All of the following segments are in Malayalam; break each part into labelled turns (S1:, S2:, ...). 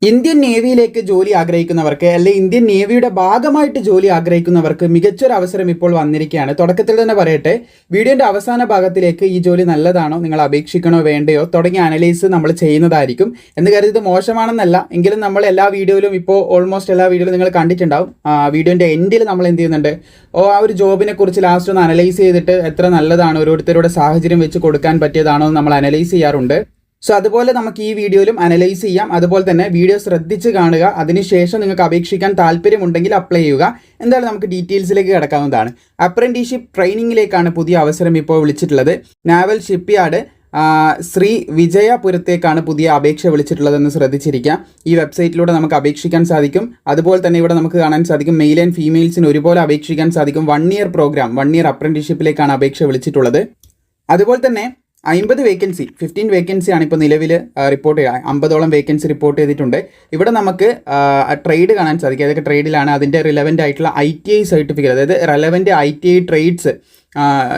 S1: ഇന്ത്യൻ നേവിയിലേക്ക് ജോലി ആഗ്രഹിക്കുന്നവർക്ക് അല്ലെങ്കിൽ ഇന്ത്യൻ നേവിയുടെ ഭാഗമായിട്ട് ജോലി ആഗ്രഹിക്കുന്നവർക്ക് മികച്ചൊരു അവസരം ഇപ്പോൾ വന്നിരിക്കുകയാണ്. തുടക്കത്തിൽ തന്നെ പറയട്ടെ, വീഡിയോൻ്റെ അവസാന ഭാഗത്തിലേക്ക് ഈ ജോലി നല്ലതാണോ, നിങ്ങൾ അപേക്ഷിക്കണോ വേണ്ടയോ തുടങ്ങിയ അനലൈസ് നമ്മൾ ചെയ്യുന്നതായിരിക്കും. എന്ന് കരുതി ഇത് മോശമാണെന്നല്ല, എങ്കിലും നമ്മൾ എല്ലാ വീഡിയോയിലും ഇപ്പോൾ ഓൾമോസ്റ്റ് എല്ലാ വീഡിയോയിലും നിങ്ങൾ കണ്ടിട്ടുണ്ടാവും. വീഡിയോൻ്റെ എൻഡിൽ നമ്മൾ എന്ത് ചെയ്യുന്നുണ്ട്, ആ ഒരു ജോബിനെ കുറിച്ച് ലാസ്റ്റ് ഒന്ന് അനലൈസ് ചെയ്തിട്ട് എത്ര നല്ലതാണ്, ഓരോരുത്തരുടെ സാഹചര്യം വെച്ച് കൊടുക്കാൻ പറ്റിയതാണോ എന്ന് നമ്മൾ അനലൈസ് ചെയ്യാറുണ്ട്. സോ അതുപോലെ നമുക്ക് ഈ വീഡിയോയിലും അനലൈസ് ചെയ്യാം. അതുപോലെ തന്നെ വീഡിയോ ശ്രദ്ധിച്ച് കാണുക. അതിനുശേഷം നിങ്ങൾക്ക് അപേക്ഷിക്കാൻ താല്പര്യമുണ്ടെങ്കിൽ അപ്ലൈ ചെയ്യുക. എന്തായാലും നമുക്ക് ഡീറ്റെയിൽസിലേക്ക് കിടക്കാവുന്നതാണ്. അപ്രന്റീസ്ഷിപ്പ് ട്രെയിനിങ്ങിലേക്കാണ് പുതിയ അവസരം ഇപ്പോൾ വിളിച്ചിട്ടുള്ളത്. നാവൽ ഷിപ്പ്യാർഡ് ശ്രീ വിജയപുരത്തേക്കാണ് പുതിയ അപേക്ഷ വിളിച്ചിട്ടുള്ളതെന്ന് ശ്രദ്ധിച്ചിരിക്കുക. ഈ വെബ്സൈറ്റിലൂടെ നമുക്ക് അപേക്ഷിക്കാൻ സാധിക്കും. അതുപോലെ തന്നെ ഇവിടെ നമുക്ക് കാണാൻ സാധിക്കും മെയിൽ ആൻഡ് ഫീമെയിൽസിന് ഒരുപോലെ അപേക്ഷിക്കാൻ സാധിക്കും. 1 ഇയർ പ്രോഗ്രാം, 1 ഇയർ അപ്രന്റീസ്ഷിപ്പിലേക്കാണ് അപേക്ഷ വിളിച്ചിട്ടുള്ളത്. അതുപോലെ തന്നെ 50 വേക്കൻസി, 15 വേക്കൻസിയാണ് ഇപ്പോൾ നിലവിൽ റിപ്പോർട്ട് ചെയ്യുക. 50ഓളം വേക്കൻസി റിപ്പോർട്ട് ചെയ്തിട്ടുണ്ട്. ഇവിടെ നമുക്ക് ട്രേഡ് കാണാൻ സാധിക്കും. ഏതൊക്കെ ട്രേഡിലാണ് അതിൻ്റെ റിലവൻ്റ് ആയിട്ടുള്ള ITI സർട്ടിഫിക്കറ്റ്, അതായത് റെലവൻ്റ് ITI ട്രേഡ്സ്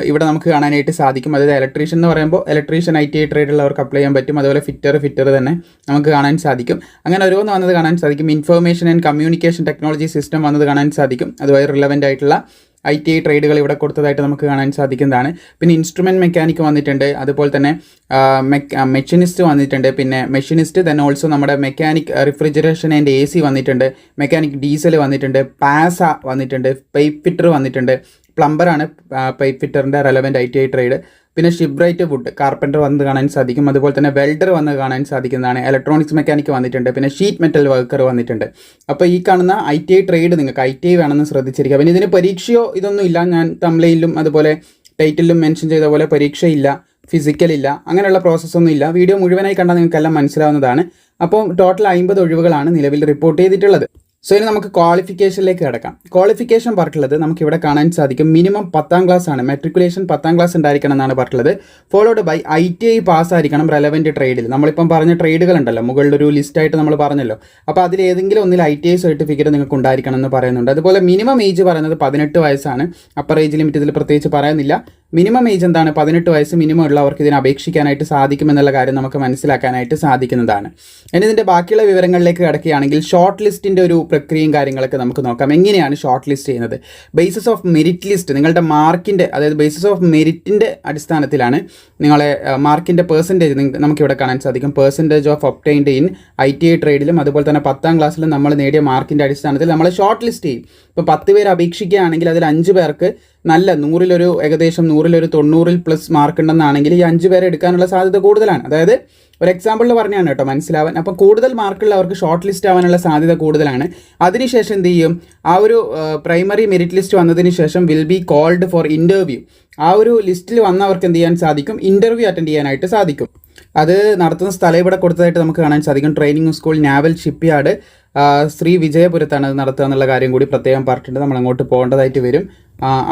S1: ഇവിടെ നമുക്ക് കാണാനായിട്ട് സാധിക്കും. അതായത് ഇലക്ട്രീഷ്യൻ എന്ന് പറയുമ്പോൾ ഇലക്ട്രീഷ്യൻ ITI ട്രേഡ് ഉള്ളവർക്ക് അപ്ലൈ ചെയ്യാൻ പറ്റും. അതുപോലെ ഫിറ്റർ തന്നെ നമുക്ക് കാണാൻ സാധിക്കും. അങ്ങനെ ഓരോന്ന് വന്നത് കാണാൻ സാധിക്കും. Information and communication technology system വന്നത് കാണാൻ സാധിക്കും. അതുപോലെ റിലവൻ്റ് ആയിട്ടുള്ള ITI ട്രേഡുകൾ ഇവിടെ കൊടുത്തതായിട്ട് നമുക്ക് കാണാൻ സാധിക്കുന്നതാണ്. പിന്നെ ഇൻസ്ട്രുമെൻറ്റ് മെക്കാനിക്ക് വന്നിട്ടുണ്ട്. അതുപോലെ തന്നെ മെഷീനിസ്റ്റ് വന്നിട്ടുണ്ട്. പിന്നെ മെഷീനിസ്റ്റ് തന്നെ ഓൾസോ നമ്മുടെ മെക്കാനിക് റിഫ്രിജറേഷൻ ആൻഡ് AC വന്നിട്ടുണ്ട്. മെക്കാനിക് ഡീസൽ വന്നിട്ടുണ്ട്. പാസ വന്നിട്ടുണ്ട്. പൈപ്പ് ഫിറ്റർ വന്നിട്ടുണ്ട്. പ്ലംബറാണ് പൈപ്പ് ഫിറ്ററിൻ്റെ റെലവൻറ്റ് ITI ട്രേഡ്. പിന്നെ ഷിപ്പ്രൈറ്റ് വുഡ് കാർപ്പൻറ്റർ വന്ന് കാണാൻ സാധിക്കും. അതുപോലെ തന്നെ വെൽഡർ വന്ന് കാണാൻ സാധിക്കുന്നതാണ്. ഇലക്ട്രോണിക്സ് മെക്കാനിക്ക് വന്നിട്ടുണ്ട്. പിന്നെ ഷീറ്റ് മെറ്റൽ വർക്കർ വന്നിട്ടുണ്ട്. അപ്പോൾ ഈ കാണുന്ന ITI ട്രേഡ് നിങ്ങൾക്ക് ITI വേണമെന്ന് ശ്രദ്ധിച്ചിരിക്കുക. പിന്നെ ഇതിന് പരീക്ഷയോ ഇതൊന്നും ഇല്ല. ഞാൻ തംബ്നെയിലും അതുപോലെ ടൈറ്റിലും മെൻഷൻ ചെയ്ത പോലെ പരീക്ഷയില്ല, ഫിസിക്കലില്ല, അങ്ങനെയുള്ള പ്രോസസ്സൊന്നും ഇല്ല. വീഡിയോ മുഴുവനായി കണ്ടാൽ നിങ്ങൾക്കെല്ലാം മനസ്സിലാവുന്നതാണ്. അപ്പോൾ ടോട്ടൽ 50 ഒഴിവുകളാണ് നിലവിൽ റിപ്പോർട്ട് ചെയ്തിട്ടുള്ളത്. സോ ഇനി നമുക്ക് ക്വാളിഫിക്കേഷനിലേക്ക് കിടക്കാം. ക്വാളിഫിക്കേഷൻ പറഞ്ഞിട്ടുള്ളത് നമുക്കിവിടെ കാണാൻ സാധിക്കും. മിനിമം 10ാം ക്ലാസ് ആണ്, മെട്രിക്കുലേഷൻ 10ാം ക്ലാസ് ഉണ്ടായിരിക്കണം എന്നാണ് പറഞ്ഞിട്ടുള്ളത്. ഫോളോഡ് ബൈ ITI പാസ് ആയിരിക്കണം റെലവൻറ്റ് ട്രേഡിൽ. നമ്മളിപ്പം പറഞ്ഞ ട്രേഡുകൾ ഉണ്ടല്ലോ, മുകളിലൊരു ലിസ്റ്റായിട്ട് നമ്മൾ പറഞ്ഞല്ലോ. അപ്പോൾ അതിൽ ഏതെങ്കിലും ഒന്നിൽ ITI സർട്ടിഫിക്കറ്റ് നിങ്ങൾക്ക് ഉണ്ടായിരിക്കണം എന്ന് പറയുന്നുണ്ട്. അതുപോലെ മിനിമം ഏജ് പറയുന്നത് 18 വയസ്സാണ്. അപ്പർ ഏജ് ലിമിറ്റ് ഇതിൽ പ്രത്യേകിച്ച് പറയുന്നില്ല. മിനിമം ഏജ് എന്താണ്, 18 വയസ്സ് മിനിമം ഉള്ളവർക്ക് ഇതിന് അപേക്ഷിക്കാനായിട്ട് സാധിക്കുമെന്നുള്ള കാര്യം നമുക്ക് മനസ്സിലാക്കാനായിട്ട് സാധിക്കുന്നതാണ്. ഇനി ഇതിൻ്റെ ബാക്കിയുള്ള വിവരങ്ങളിലേക്ക് കിടക്കുകയാണെങ്കിൽ ഷോർട്ട് ലിസ്റ്റിൻ്റെ ഒരു പ്രക്രിയയും കാര്യങ്ങളൊക്കെ നമുക്ക് നോക്കാം. എങ്ങനെയാണ് ഷോർട്ട് ലിസ്റ്റ് ചെയ്യുന്നത്? ബേസിസ് ഓഫ് മെറിറ്റ് ലിസ്റ്റ്, നിങ്ങളുടെ മാർക്കിൻ്റെ, അതായത് ബേസിസ് ഓഫ് മെറിറ്റിൻ്റെ അടിസ്ഥാനത്തിലാണ് നിങ്ങളെ മാർക്കിൻ്റെ പെർസെൻറ്റേജ് നമുക്കിവിടെ കാണാൻ സാധിക്കും. Percentage of obtained in ITI ട്രേഡിലും അതുപോലെ തന്നെ 10ാം ക്ലാസ്സിലും നമ്മൾ നേടിയ മാർക്കിൻ്റെ അടിസ്ഥാനത്തിൽ നമ്മൾ ഷോർട്ട് ലിസ്റ്റ് ചെയ്യും. ഇപ്പോൾ 10 പേര് അപേക്ഷിക്കുകയാണെങ്കിൽ അതിൽ 5 പേർക്ക് നല്ല 100-ലൊരു ഏകദേശം 100-ലൊരു 90+ മാർക്ക് ഉണ്ടെന്നാണെങ്കിൽ ഈ 5 പേരെ എടുക്കാനുള്ള സാധ്യത കൂടുതലാണ്. അതായത് ഒരു എക്സാമ്പിളിൽ പറഞ്ഞാണ് കേട്ടോ മനസ്സിലാവാൻ. അപ്പം കൂടുതൽ മാർക്കുള്ളവർക്ക് ഷോർട്ട് ലിസ്റ്റ് ആവാനുള്ള സാധ്യത കൂടുതലാണ്. അതിനുശേഷം എന്ത് ചെയ്യും, ആ ഒരു പ്രൈമറി മെറിറ്റ് ലിസ്റ്റ് വന്നതിന് ശേഷം will be called for interview. ആ ഒരു ലിസ്റ്റിൽ വന്നവർക്ക് എന്ത് ചെയ്യാൻ സാധിക്കും, ഇൻ്റർവ്യൂ അറ്റൻഡ് ചെയ്യാനായിട്ട് സാധിക്കും. അത് നടത്തുന്ന സ്ഥലം ഇവിടെ കൊടുത്തതായിട്ട് നമുക്ക് കാണാൻ സാധിക്കും. ട്രെയിനിങ് സ്കൂൾ, നാവൽ ഷിപ്പ്യാർഡ്, ശ്രീ വിജയപുരത്താണ് അത് നടത്തുക എന്നുള്ള കാര്യം കൂടി പ്രത്യേകം പറഞ്ഞിട്ടുണ്ട്. നമ്മൾ അങ്ങോട്ട് പോകേണ്ടതായിട്ട് വരും.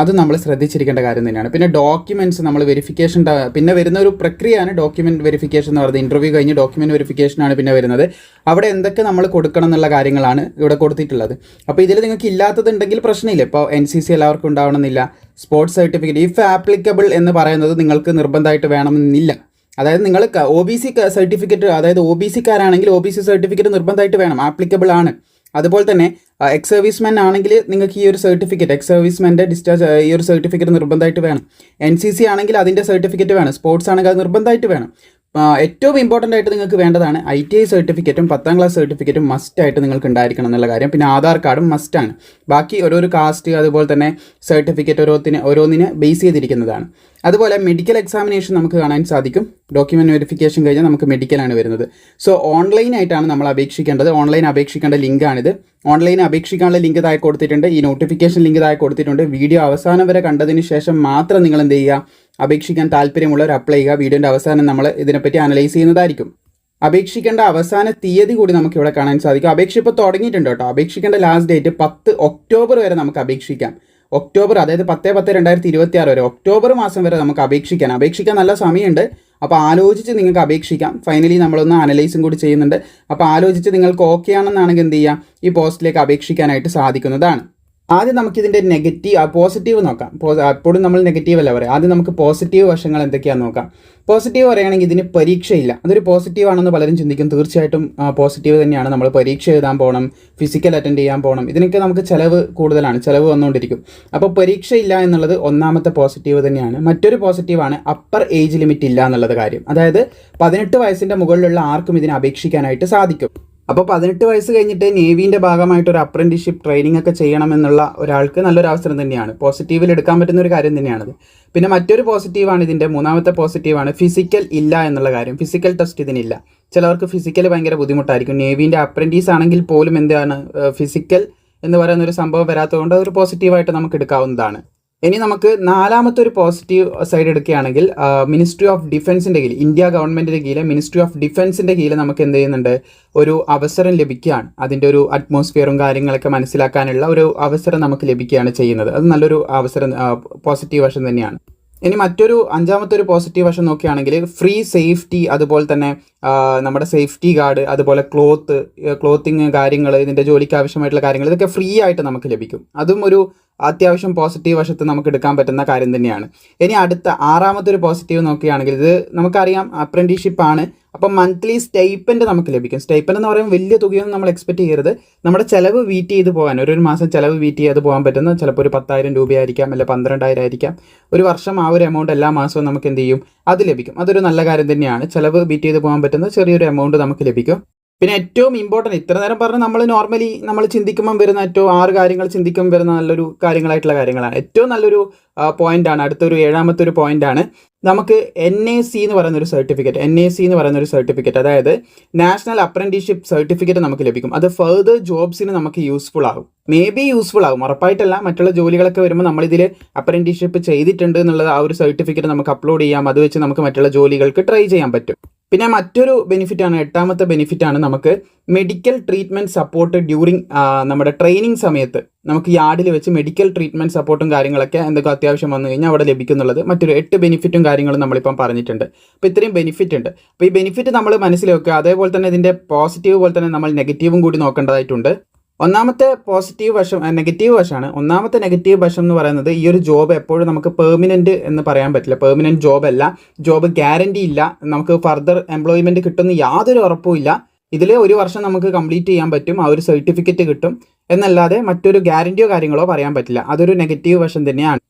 S1: അത് നമ്മൾ ശ്രദ്ധിച്ചിരിക്കേണ്ട കാര്യം തന്നെയാണ്. പിന്നെ ഡോക്യുമെൻറ്റ്സ് നമ്മൾ വെരിഫിക്കേഷൻ, പിന്നെ വരുന്ന ഒരു പ്രക്രിയയാണ് ഡോക്യുമെൻറ്റ് വെരിഫിക്കേഷൻ എന്ന് പറയുന്നത്. ഇൻ്റർവ്യൂ കഴിഞ്ഞ് ഡോക്യുമെൻറ്റ് വെരിഫിക്കേഷനാണ് പിന്നെ വരുന്നത്. അവിടെ എന്തൊക്കെ നമ്മൾ കൊടുക്കണം എന്നുള്ള കാര്യങ്ങളാണ് ഇവിടെ കൊടുത്തിട്ടുള്ളത്. അപ്പോൾ ഇതിൽ നിങ്ങൾക്ക് ഇല്ലാത്തതുണ്ടെങ്കിൽ പ്രശ്നമില്ല. ഇപ്പോൾ NCC എല്ലാവർക്കും ഉണ്ടാവണമെന്നില്ല. സ്പോർട്സ് സർട്ടിഫിക്കറ്റ് ഇഫ് ആപ്ലിക്കബിൾ എന്ന് പറയുന്നത് നിങ്ങൾക്ക് നിർബന്ധമായിട്ട് വേണമെന്നില്ല. അതായത് നിങ്ങൾ OBC സർട്ടിഫിക്കറ്റ്, അതായത് OBC-കാരാണെങ്കിൽ OBC സർട്ടിഫിക്കറ്റ് നിർബന്ധമായിട്ട് വേണം, ആപ്ലിക്കബിൾ ആണ്. അതുപോലെ തന്നെ എക്സ് സർവീസ്മാൻ ആണെങ്കിൽ നിങ്ങൾക്ക് ഈ ഒരു സർട്ടിഫിക്കറ്റ്, എക്സ് സർവീസ്മാൻ്റെ ഡിസ്ചാർജ് ഈ ഒരു സർട്ടിഫിക്കറ്റ് നിർബന്ധമായിട്ട് വേണം. NCC ആണെങ്കിൽ അതിൻ്റെ സർട്ടിഫിക്കറ്റ് വേണം. സ്പോർട്സ് ആണെങ്കിൽ അത് നിർബന്ധമായിട്ട് വേണം. ഏറ്റവും ഇമ്പോർട്ടൻ്റ് ആയിട്ട് നിങ്ങൾക്ക് വേണ്ടതാണ് ITI സർട്ടിഫിക്കറ്റും 10ാം ക്ലാസ് സർട്ടിഫിക്കറ്റും മസ്റ്റായിട്ട് നിങ്ങൾക്ക് ഉണ്ടായിരിക്കണം എന്നുള്ള കാര്യം. പിന്നെ ആധാർ കാർഡും മസ്റ്റാണ്. ബാക്കി ഓരോരോ കാസ്റ്റ് അതുപോലെ തന്നെ സർട്ടിഫിക്കറ്റ് ഓരോന്നിനെ ബേസ് ചെയ്തിരിക്കുന്നതാണ്. അതുപോലെ മെഡിക്കൽ എക്സാമിനേഷൻ നമുക്ക് കാണാൻ സാധിക്കും. ഡോക്യുമെൻറ്റ് വെരിഫിക്കേഷൻ കഴിഞ്ഞാൽ നമുക്ക് മെഡിക്കലാണ് വരുന്നത്. സോ ഓൺലൈനായിട്ടാണ് നമ്മൾ അപേക്ഷിക്കേണ്ടത്. ഓൺലൈൻ അപേക്ഷിക്കേണ്ട ലിങ്കാണിത്. ഓൺലൈൻ അപേക്ഷിക്കാനുള്ള ലിങ്ക് താഴെ കൊടുത്തിട്ടുണ്ട്. ഈ നോട്ടിഫിക്കേഷൻ ലിങ്ക് താഴെ കൊടുത്തിട്ടുണ്ട്. വീഡിയോ അവസാനം വരെ കണ്ടതിന് ശേഷം മാത്രം നിങ്ങൾ എന്ത് ചെയ്യുക, അപേക്ഷിക്കാൻ താല്പര്യമുള്ളവർ അപ്ലൈ ചെയ്യുക. വീഡിയോൻ്റെ അവസാനം നമ്മൾ ഇതിനെപ്പറ്റി അനലൈസ് ചെയ്യുന്നതായിരിക്കും. അപേക്ഷിക്കേണ്ട അവസാന തീയതി കൂടി നമുക്ക് ഇവിടെ കാണാൻ സാധിക്കും. അപേക്ഷ ഇപ്പോൾ തുടങ്ങിയിട്ടുണ്ട് കേട്ടോ. അപേക്ഷിക്കേണ്ട ലാസ്റ്റ് ഡേറ്റ് 10 ഒക്ടോബർ വരെ നമുക്ക് അപേക്ഷിക്കാം. ഒക്ടോബർ, അതായത് 10/10/2026 വരെ, ഒക്ടോബർ മാസം വരെ നമുക്ക് അപേക്ഷിക്കാൻ നല്ല സമയമുണ്ട്. അപ്പോൾ ആലോചിച്ച് നിങ്ങൾക്ക് അപേക്ഷിക്കാം. ഫൈനലി നമ്മളൊന്ന് അനലൈസും കൂടി ചെയ്യുന്നുണ്ട്. അപ്പോൾ ആലോചിച്ച് നിങ്ങൾക്ക് ഓക്കെ ആണെന്നാണെങ്കിൽ എന്ത് ചെയ്യാം, ഈ പോസ്റ്റിലേക്ക് അപേക്ഷിക്കാനായിട്ട് സാധിക്കുന്നതാണ്. ആദ്യം നമുക്കിതിൻ്റെ പോസിറ്റീവ് നോക്കാം. എപ്പോഴും നമ്മൾ നെഗറ്റീവ് അല്ല പറയാം. ആദ്യം നമുക്ക് പോസിറ്റീവ് വശങ്ങൾ എന്തൊക്കെയാണെന്ന് നോക്കാം. പോസിറ്റീവ് പറയുകയാണെങ്കിൽ ഇതിന് പരീക്ഷയില്ല. അതൊരു പോസിറ്റീവ് ആണെന്ന് പലരും ചിന്തിക്കും. തീർച്ചയായിട്ടും പോസിറ്റീവ് തന്നെയാണ്. നമ്മൾ പരീക്ഷ എഴുതാൻ പോകണം, ഫിസിക്കൽ അറ്റൻഡ് ചെയ്യാൻ പോകണം, ഇതിനൊക്കെ നമുക്ക് ചിലവ് കൂടുതലാണ്, ചിലവ് വന്നുകൊണ്ടിരിക്കും. അപ്പോൾ പരീക്ഷയില്ല എന്നുള്ളത് ഒന്നാമത്തെ പോസിറ്റീവ് തന്നെയാണ്. മറ്റൊരു പോസിറ്റീവാണ് അപ്പർ ഏജ് ലിമിറ്റ് ഇല്ല എന്നുള്ളത് കാര്യം. അതായത് 18 വയസ്സിൻ്റെ മുകളിലുള്ള ആർക്കും ഇതിനെ അപേക്ഷിക്കാനായിട്ട് സാധിക്കും. അപ്പോൾ 18 വയസ്സ് കഴിഞ്ഞിട്ട് നേവീൻ്റെ ഭാഗമായിട്ട് ഒരു അപ്രൻറ്റീസ്ഷിപ്പ് ട്രെയിനിങ് ഒക്കെ ചെയ്യണമെന്നുള്ള ഒരാൾക്ക് നല്ലൊരു അവസരം തന്നെയാണ്. പോസിറ്റീവിൽ എടുക്കാൻ പറ്റുന്ന ഒരു കാര്യം തന്നെയാണത്. പിന്നെ മറ്റൊരു പോസിറ്റീവാണ് ഇതിൻ്റെ മൂന്നാമത്തെ പോസിറ്റീവാണ് ഫിസിക്കൽ ഇല്ല എന്നുള്ള കാര്യം. ഫിസിക്കൽ ടെസ്റ്റ് ഇതിനില്ല. ചിലവർക്ക് ഫിസിക്കൽ ഭയങ്കര ബുദ്ധിമുട്ടായിരിക്കും. നേവീൻ്റെ അപ്രൻറ്റീസ് ആണെങ്കിൽ പോലും എന്താണ് ഫിസിക്കൽ എന്ന് പറയുന്ന ഒരു സംഭവം വരാത്തതുകൊണ്ട് അതൊരു പോസിറ്റീവായിട്ട് നമുക്ക് എടുക്കാവുന്നതാണ്. ഇനി നമുക്ക് നാലാമത്തെ ഒരു പോസിറ്റീവ് സൈഡ് എടുക്കുകയാണെങ്കിൽ മിനിസ്ട്രി ഓഫ് ഡിഫൻസിൻ്റെ കീഴിൽ, ഇന്ത്യ ഗവൺമെൻറ്റിൻ്റെ കീഴിൽ മിനിസ്ട്രി ഓഫ് ഡിഫൻസിൻ്റെ കീഴിൽ നമുക്ക് എന്ത് ചെയ്യുന്നുണ്ട്, ഒരു അവസരം ലഭിക്കുകയാണ്. അതിൻ്റെ ഒരു അറ്റ്മോസ്ഫിയറും കാര്യങ്ങളൊക്കെ മനസ്സിലാക്കാനുള്ള ഒരു അവസരം നമുക്ക് ലഭിക്കുകയാണ് ചെയ്യുന്നത്. അത് നല്ലൊരു അവസരം, പോസിറ്റീവ് വശം തന്നെയാണ്. ഇനി മറ്റൊരു അഞ്ചാമത്തെ ഒരു പോസിറ്റീവ് വശം നോക്കുകയാണെങ്കിൽ ഫ്രീ സേഫ്റ്റി, അതുപോലെ തന്നെ നമ്മുടെ സേഫ്റ്റി ഗാർഡ്, അതുപോലെ ക്ലോത്തിങ് കാര്യങ്ങൾ, ഇതിൻ്റെ ജോലിക്ക് ആവശ്യമായിട്ടുള്ള കാര്യങ്ങൾ, ഇതൊക്കെ ഫ്രീ ആയിട്ട് നമുക്ക് ലഭിക്കും. അതും ഒരു അത്യാവശ്യം പോസിറ്റീവ് വശത്ത് നമുക്ക് എടുക്കാൻ പറ്റുന്ന കാര്യം തന്നെയാണ്. ഇനി അടുത്ത ആറാമത്തെ ഒരു പോസിറ്റീവ് നോക്കുകയാണെങ്കിൽ ഇത് നമുക്കറിയാം അപ്രൻറ്റീസ്ഷിപ്പ് ആണ്. അപ്പം മന്ത്ലി സ്റ്റൈപ്പൻഡ് നമുക്ക് ലഭിക്കും. സ്റ്റൈപ്പൻഡ് എന്ന് പറയുമ്പോൾ വലിയ തുകയൊന്നും നമ്മൾ എക്സ്പെക്ട് ചെയ്യരുത്. നമ്മുടെ ചിലവ് വീറ്റ് ചെയ്ത് പോകാൻ, ഒരു മാസം ചിലവ് വീറ്റ് ചെയ്ത് പോകാൻ പറ്റുന്ന ചിലപ്പോൾ ഒരു 10,000 രൂപയായിരിക്കാം, അല്ലെങ്കിൽ 12,000 ആയിരിക്കാം. ഒരു വർഷം ആ ഒരു എമൗണ്ട് എല്ലാ മാസവും നമുക്ക് എന്ത് ചെയ്യും, അത് ലഭിക്കും. അതൊരു നല്ല കാര്യം തന്നെയാണ്. ചിലവ് വീറ്റ് ചെയ്ത് പോകാൻ പറ്റുന്ന ചെറിയൊരു എമൗണ്ട് നമുക്ക് ലഭിക്കും. പിന്നെ ഏറ്റവും ഇമ്പോർട്ടൻറ്റ്, ഇത്ര നേരം പറഞ്ഞ് നമ്മൾ നോർമലി നമ്മൾ ചിന്തിക്കുമ്പം വരുന്ന ഏറ്റവും 6 കാര്യങ്ങൾ ചിന്തിക്കുമ്പോൾ വരുന്ന നല്ലൊരു കാര്യങ്ങളായിട്ടുള്ള കാര്യങ്ങളാണ്. ഏറ്റവും നല്ലൊരു പോയിൻ്റാണ് അടുത്തൊരു 7ാമത്തെ ഒരു പോയിൻ്റാണ് നമുക്ക് NAC എന്ന് പറയുന്നൊരു സർട്ടിഫിക്കറ്റ്. NAC എന്ന് പറയുന്നൊരു സർട്ടിഫിക്കറ്റ്, അതായത് നാഷണൽ അപ്രൻറ്റീസ്ഷിപ്പ് സർട്ടിഫിക്കറ്റ് നമുക്ക് ലഭിക്കും. അത് ഫർദർ ജോബ്സിന് നമുക്ക് യൂസ്ഫുൾ ആകും. മേ ബി യൂസ്ഫുൾ ആകും, ഉറപ്പായിട്ടല്ല. മറ്റുള്ള ജോലികളൊക്കെ വരുമ്പോൾ നമ്മളിതിൽ അപ്രൻറ്റീസ്ഷിപ്പ് ചെയ്തിട്ടുണ്ട് എന്നുള്ളത് ആ ഒരു സർട്ടിഫിക്കറ്റ് നമുക്ക് അപ്ലോഡ് ചെയ്യാം. അത് വെച്ച് നമുക്ക് മറ്റുള്ള ജോലികൾക്ക് ട്രൈ ചെയ്യാൻ പറ്റും. പിന്നെ മറ്റൊരു ബെനിഫിറ്റാണ്, 8ാമത്തെ ബെനിഫിറ്റാണ് നമുക്ക് മെഡിക്കൽ ട്രീറ്റ്മെൻറ്റ് സപ്പോർട്ട് ഡ്യൂറിങ് നമ്മുടെ ട്രെയിനിങ് സമയത്ത് നമുക്ക് യാർഡിൽ വെച്ച് മെഡിക്കൽ ട്രീറ്റ്മെൻറ്റ് സപ്പോർട്ടും കാര്യങ്ങളൊക്കെ എന്തൊക്കെ അത്യാവശ്യം വന്നു കഴിഞ്ഞാൽ അവിടെ ലഭിക്കുന്നുള്ളത് മറ്റൊരു 8 ബെനിഫിറ്റും കാര്യങ്ങളും നമ്മളിപ്പം പറഞ്ഞിട്ടുണ്ട്. അപ്പോൾ ഇത്രയും ബെനിഫിറ്റ് ഉണ്ട്. അപ്പോൾ ഈ ബെനിഫിറ്റ് നമ്മൾ മനസ്സിൽ വെക്കുക. അതേപോലെ തന്നെ ഇതിൻ്റെ പോസിറ്റീവ് പോലെ തന്നെ നമ്മൾ നെഗറ്റീവും കൂടി നോക്കേണ്ടതായിട്ടുണ്ട്. ഒന്നാമത്തെ നെഗറ്റീവ് വശമാണ്. ഒന്നാമത്തെ നെഗറ്റീവ് വശം എന്ന് പറയുന്നത് ഈ ഒരു ജോബ് എപ്പോഴും നമുക്ക് പെർമനൻറ്റ് എന്ന് പറയാൻ പറ്റില്ല. പെർമനൻറ്റ് ജോബ് അല്ല, ജോബ് ഗ്യാരണ്ടി ഇല്ല, നമുക്ക് ഫർദർ എംപ്ലോയ്മെൻറ്റ് കിട്ടുന്ന യാതൊരു ഉറപ്പും ഇല്ല. ഇതിൽ ഒരു വർഷം നമുക്ക് കംപ്ലീറ്റ് ചെയ്യാൻ പറ്റും, ആ ഒരു സർട്ടിഫിക്കറ്റ് കിട്ടും എന്നല്ലാതെ മറ്റൊരു ഗ്യാരണ്ടിയോ കാര്യങ്ങളോ പറയാൻ പറ്റില്ല. അതൊരു നെഗറ്റീവ് വശം തന്നെയാണ്.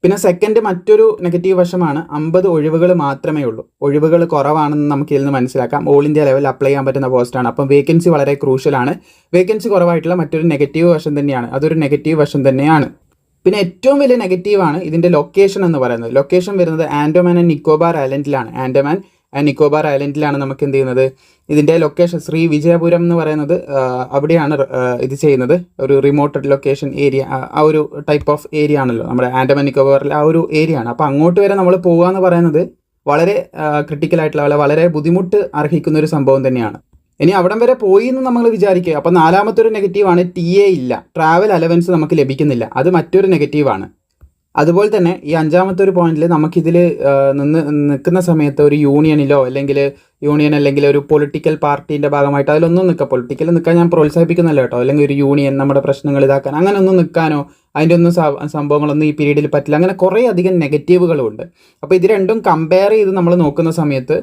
S1: പിന്നെ മറ്റൊരു നെഗറ്റീവ് വശമാണ് 50 ഒഴിവുകൾ മാത്രമേ ഉള്ളൂ. ഒഴിവുകൾ കുറവാണെന്ന് നമുക്ക് ഇതിൽ നിന്ന് മനസ്സിലാക്കാം. ഓൾ ഇന്ത്യ ലെവലിൽ അപ്ലൈ ചെയ്യാൻ പറ്റുന്ന പോസ്റ്റാണ്. അപ്പം വേക്കൻസി വളരെ ക്രൂഷ്യലാണ്. വേക്കൻസി കുറവായിട്ടുള്ള മറ്റൊരു നെഗറ്റീവ് വശം തന്നെയാണ്. അതൊരു നെഗറ്റീവ് വശം തന്നെയാണ്. പിന്നെ ഏറ്റവും വലിയ നെഗറ്റീവാണ് ഇതിൻ്റെ ലൊക്കേഷൻ എന്ന് പറയുന്നത്. ലൊക്കേഷൻ വരുന്നത് ആൻഡമാൻ ആൻഡ് നിക്കോബാർ ഐലൻഡിലാണ്. ആൻഡമാൻ ആൻഡ് നിക്കോബാർ ഐലൻഡിലാണ് നമുക്ക് എന്ത് ചെയ്യുന്നത്, ഇതിൻ്റെ ലൊക്കേഷൻ ശ്രീ വിജയപുരം എന്ന് പറയുന്നത് അവിടെയാണ് ഇത് ചെയ്യുന്നത്. ഒരു റിമോട്ട് ലൊക്കേഷൻ ഏരിയ, ആ ഒരു ടൈപ്പ് ഓഫ് ഏരിയ ആണല്ലോ നമ്മുടെ ആൻഡമാൻ നിക്കോബാറിലെ ആ ഒരു ഏരിയ ആണ്. അപ്പോൾ അങ്ങോട്ട് വരെ നമ്മൾ പോകുക എന്ന് പറയുന്നത് വളരെ ക്രിട്ടിക്കലായിട്ടുള്ള, വളരെ ബുദ്ധിമുട്ട് അർഹിക്കുന്ന ഒരു സംഭവം തന്നെയാണ്. ഇനി അവിടം വരെ പോയി എന്ന് നമ്മൾ വിചാരിക്കുക. അപ്പോൾ 4ാമത്തെ ഒരു നെഗറ്റീവാണ് TA ഇല്ല, ട്രാവൽ അലവൻസ് നമുക്ക് ലഭിക്കുന്നില്ല. അത് മറ്റൊരു നെഗറ്റീവാണ്. അതുപോലെ തന്നെ ഈ 5ാമത്തെ ഒരു പോയിന്റിൽ നമുക്കിതിൽ നിൽക്കുന്ന സമയത്ത് ഒരു യൂണിയനിലോ അല്ലെങ്കിൽ ഒരു പൊളിറ്റിക്കൽ പാർട്ടീൻ്റെ ഭാഗമായിട്ട് അതിലൊന്നും പൊളിറ്റിക്കൽ നിൽക്കാൻ ഞാൻ പ്രോത്സാഹിപ്പിക്കുന്നില്ല കേട്ടോ. അല്ലെങ്കിൽ ഒരു യൂണിയൻ നമ്മുടെ പ്രശ്നങ്ങൾ ഇതാക്കാൻ അങ്ങനെ ഒന്നും നിൽക്കാനോ അതിൻ്റെ ഒന്നും സംഭവങ്ങളൊന്നും ഈ പീരീഡിൽ പറ്റില്ല. അങ്ങനെ കുറേ അധികം നെഗറ്റീവുകളുണ്ട്. അപ്പോൾ ഇത് രണ്ടും കമ്പയർ ചെയ്ത് നമ്മൾ നോക്കുന്ന സമയത്ത്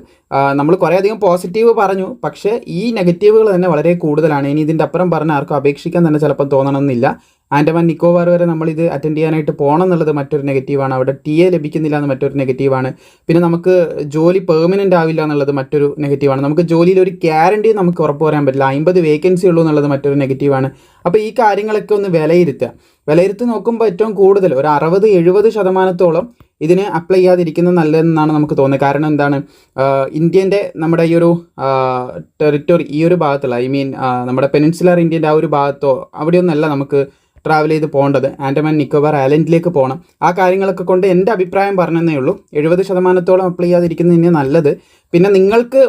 S1: നമ്മൾ കുറേ അധികം പോസിറ്റീവ് പറഞ്ഞു, പക്ഷേ ഈ നെഗറ്റീവുകൾ തന്നെ വളരെ കൂടുതലാണ്. ഇനി ഇതിൻ്റെ അപ്പുറം പറഞ്ഞ ആർക്കും അപേക്ഷിക്കാൻ തന്നെ ചിലപ്പോൾ തോന്നണമെന്നില്ല. ആൻഡമാൻ നിക്കോബാർ വരെ നമ്മളിത് അറ്റൻഡ് ചെയ്യാനായിട്ട് പോകണം എന്നുള്ളത് മറ്റൊരു നെഗറ്റീവാണ്. അവിടെ TA ലഭിക്കുന്നില്ല എന്ന് മറ്റൊരു നെഗറ്റീവാണ്. പിന്നെ നമുക്ക് ജോലി പെർമനൻ്റ് ആവില്ല എന്നുള്ളത് മറ്റൊരു നെഗറ്റീവാണ്. നമുക്ക് ജോലിയിൽ ഒരു ഗ്യാരണ്ടി നമുക്ക് ഉറപ്പ് പറയാൻ പറ്റില്ല. 50 വേക്കൻസി ഉള്ളൂ എന്നുള്ളത് മറ്റൊരു നെഗറ്റീവാണ്. അപ്പോൾ ഈ കാര്യങ്ങളൊക്കെ ഒന്ന് വിലയിരുത്തി നോക്കുമ്പോൾ ഏറ്റവും കൂടുതൽ ഒരു 60-70% ഇതിന് അപ്ലൈ ചെയ്യാതിരിക്കുന്നത് നല്ലതെന്നാണ് നമുക്ക് തോന്നുന്നത്. കാരണം എന്താണ്, ഇന്ത്യൻ്റെ നമ്മുടെ ഈ ഒരു ടെറിറ്ററി ഈ ഒരു ഭാഗത്തുള്ള നമ്മുടെ പെനിൻസുലർ ഇന്ത്യൻ്റെ ആ ഒരു ഭാഗത്തോ അവിടെയൊന്നല്ല നമുക്ക് ട്രാവൽ ചെയ്ത് പോകേണ്ടത്. ആൻഡമാൻ നിക്കോബാർ ഐലൻഡിലേക്ക് പോകണം. ആ കാര്യങ്ങളൊക്കെ കൊണ്ട് എൻ്റെ അഭിപ്രായം പറഞ്ഞതേ ഉള്ളൂ. 70% അപ്ലൈ ചെയ്യാതിരിക്കുന്നതിന് നല്ലത്. പിന്നെ നിങ്ങൾക്ക്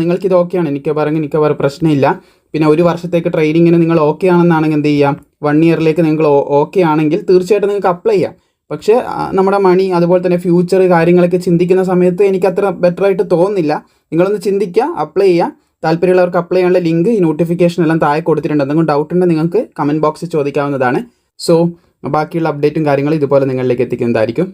S1: നിങ്ങൾക്കിത് ഓക്കെയാണ്, നിക്കോബാർ പ്രശ്നമില്ല. പിന്നെ ഒരു വർഷത്തേക്ക് ട്രെയിനിങ്ങിന് നിങ്ങൾ ഓക്കെ ആണെന്നാണെങ്കിൽ എന്ത് ചെയ്യാം, 1 ഇയറിലേക്ക് നിങ്ങൾ ഓക്കെ ആണെങ്കിൽ തീർച്ചയായിട്ടും നിങ്ങൾക്ക് അപ്ലൈ ചെയ്യാം. പക്ഷേ നമ്മുടെ മണി അതുപോലെ തന്നെ ഫ്യൂച്ചർ കാര്യങ്ങളൊക്കെ ചിന്തിക്കുന്ന സമയത്ത് എനിക്കത്ര ബെറ്ററായിട്ട് തോന്നുന്നില്ല. നിങ്ങളൊന്ന് ചിന്തിക്കുക, അപ്ലൈ ചെയ്യുക. താല്പര്യമുള്ളവർക്ക് അപ്ലൈ ചെയ്യാനുള്ള ലിങ്ക് ഈ നോട്ടിഫിക്കേഷൻ എല്ലാം താഴെ കൊടുത്തിട്ടുണ്ട്. എന്തെങ്കിലും ഡൗട്ട് ഉണ്ടെങ്കിൽ നിങ്ങൾക്ക് കമൻറ്റ് ബോക്സിൽ ചോദിക്കാവുന്നതാണ്. സോ ബാക്കിയുള്ള അപ്ഡേറ്റും കാര്യങ്ങളും ഇതുപോലെ നിങ്ങളിലേക്ക് എത്തിക്കുന്നതായിരിക്കും.